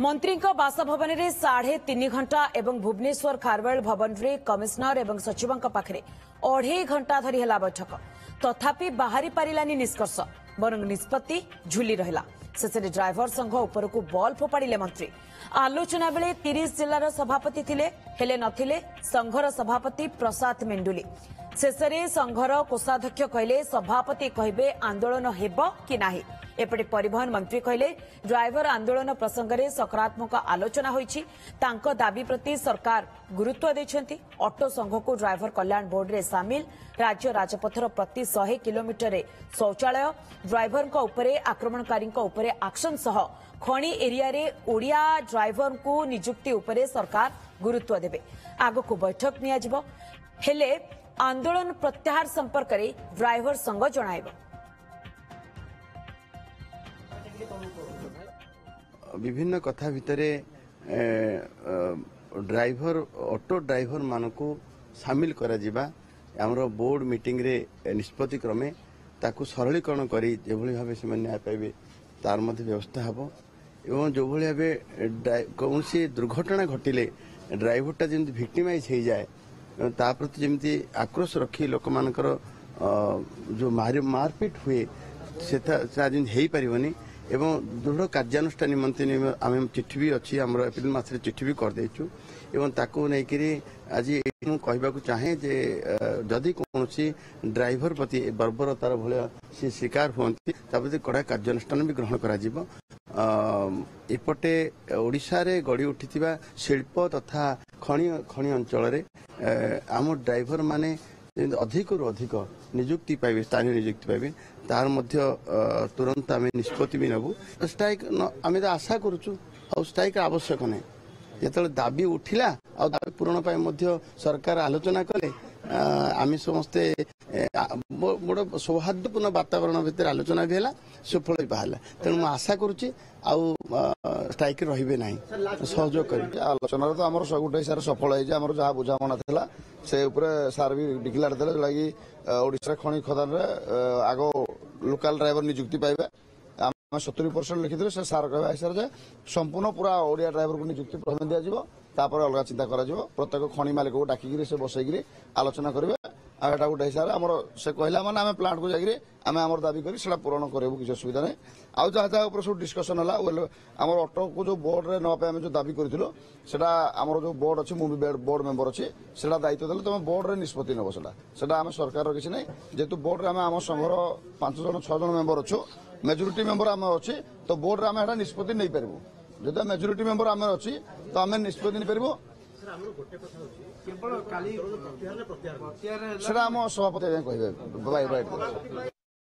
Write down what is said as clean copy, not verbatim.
मंत्री बासभवन में 3.5 घंटा एवं भुवनेश्वर खारवेल भवन में कमिशनर एवं सचिव पाखे 2.5 घंटा धरी है बैठक तथापि बाहरी पारिलानी निष्कर्ष बरं निष्पत्ति झुली रहा शेष ड्राइवर संघ उपरकू बल फोपाड़े मंत्री आलोचना बेले 30 जिलार सभापति थिले हेले नथिले संघर सभापति प्रसाद मेंडुली शेष संघर कोषाध्यक्ष कहले सभापति कहे आंदोलन हेब कि नाही एपटे परिवहन मंत्री कहले ड्राइवर आंदोलन प्रसंग में सकारात्मक आलोचना होईछि तांको दाबी प्रति सरकार गुरुत्व देछंती ऑटो संघ को ड्राइवर कल्याण बोर्ड रे सामिल राज्य राजपथर प्रति 100 किलोमीटर रे शौचालय ड्राइवर उपरे आक्रमणकारी उपरे एक्शन सह खणी एरिया रे ओडिया ड्राइवर को नियुक्ति उपरे सरकार गुरुत्व देबे आगो को बैठक निया जिवो हेले आंदोलन प्रत्याहार संपर्क में ड्राइवर संघ जणाइबो विभिन्न कथा भितर ड्राइवर ऑटो ड्राइवर मानक सामिल करा जिबा हमरो बोर्ड मीटिंग रे निष्पत्ति क्रमे ताकू सरलीकरण करी जेभली भाबे से न्याय पाइबे तार मध्य व्यवस्था हबो एवं जो भली भाबे कौन सी दुर्घटना घटिले ड्राइवरटा जेमति विक्टिमाइज हो जाए ता प्रति जेमति आक्रोश रखी लोक मानकर जो मारपीट हुए से हो पारिबनी एवं दृढ़ कार्यानुष्ठान निमंत्रण आम चिठी भी अच्छी आम एप्रिल मास चिठी भी करदेचु एवं ताकू नहीं आज कहवाक चाहे जे जदि कौन ड्राइवर प्रति बर्बरतार भाया सी शिकार हुंती प्रति कड़ा कार्यानुष्ठान भी ग्रहण कर एपटे ओडिशा रे गड़ी उठी शिल्प तथा खनि अंचल आम ड्राइवर माने अधिक रु अधिक नियुक्ति पाइबे स्थानीय नियुक्ति पाइबे तार मध्य तुरंत आम निष्पत्ति भी नबू स्ट्राइक आम तो आशा करुचु आ स्ट्राइक आवश्यक नहीं जो दाबी उठिला आ दाबी पूरण पाई मध्य सरकार आलोचना कले आम समस्ते बड़ सौहार्दपूर्ण वातावरण भितर आलोचना भी है सुफल भी बाहर तेणु आशा करुच्ची स्ट्राइक रे ना सहयोग कर आलोचना तो आम गोटे सार सफल होमर जहाँ बुझामणा था से सार भी डिक्लेयर देले जोगी ओडिशा खनि खदान आग लोकल ड्राइवर नियुक्ति पाइबे 70% लिखिथे से सार कह हिसाब से संपूर्ण पूरा ओडिया ड्राइवर को नियुक्ति प्रथम दिज्व तापर अलग चिंता कर प्रत्येक खनि मालिक को डाकिक से बसईक आलोचना करेंगे आटा गोटे हिसाब से आमर से कहला माने आम प्लांट को जाकर आम आम दाबी कर पूरण करूँ किसी असुविधा नहीं आउ जहाँ जहाँ सब डिस्कसन है आम ऑटो को जो बोर्ड रे नापे जो दाबी करूँ आमर जो बोर्ड अच्छी मुझे बोर्ड मेंबर अच्छी से दायित्व देते तुम बोर्ड रे निष्पत्ति नब से आम सरकार किसी ना जेहेतु बोर्ड रे आम संघर 5 जन 6 जन मेंबर अच्छु मेजोरिटी मेंबर आम अच्छे तो बोर्ड रे आम निष्पत्ति नहीं पारू जो मेजोरिटी मेंबर आम अच्छी तो आम निष्पत्ति नहीं पारू सेटा आम सभापति कहे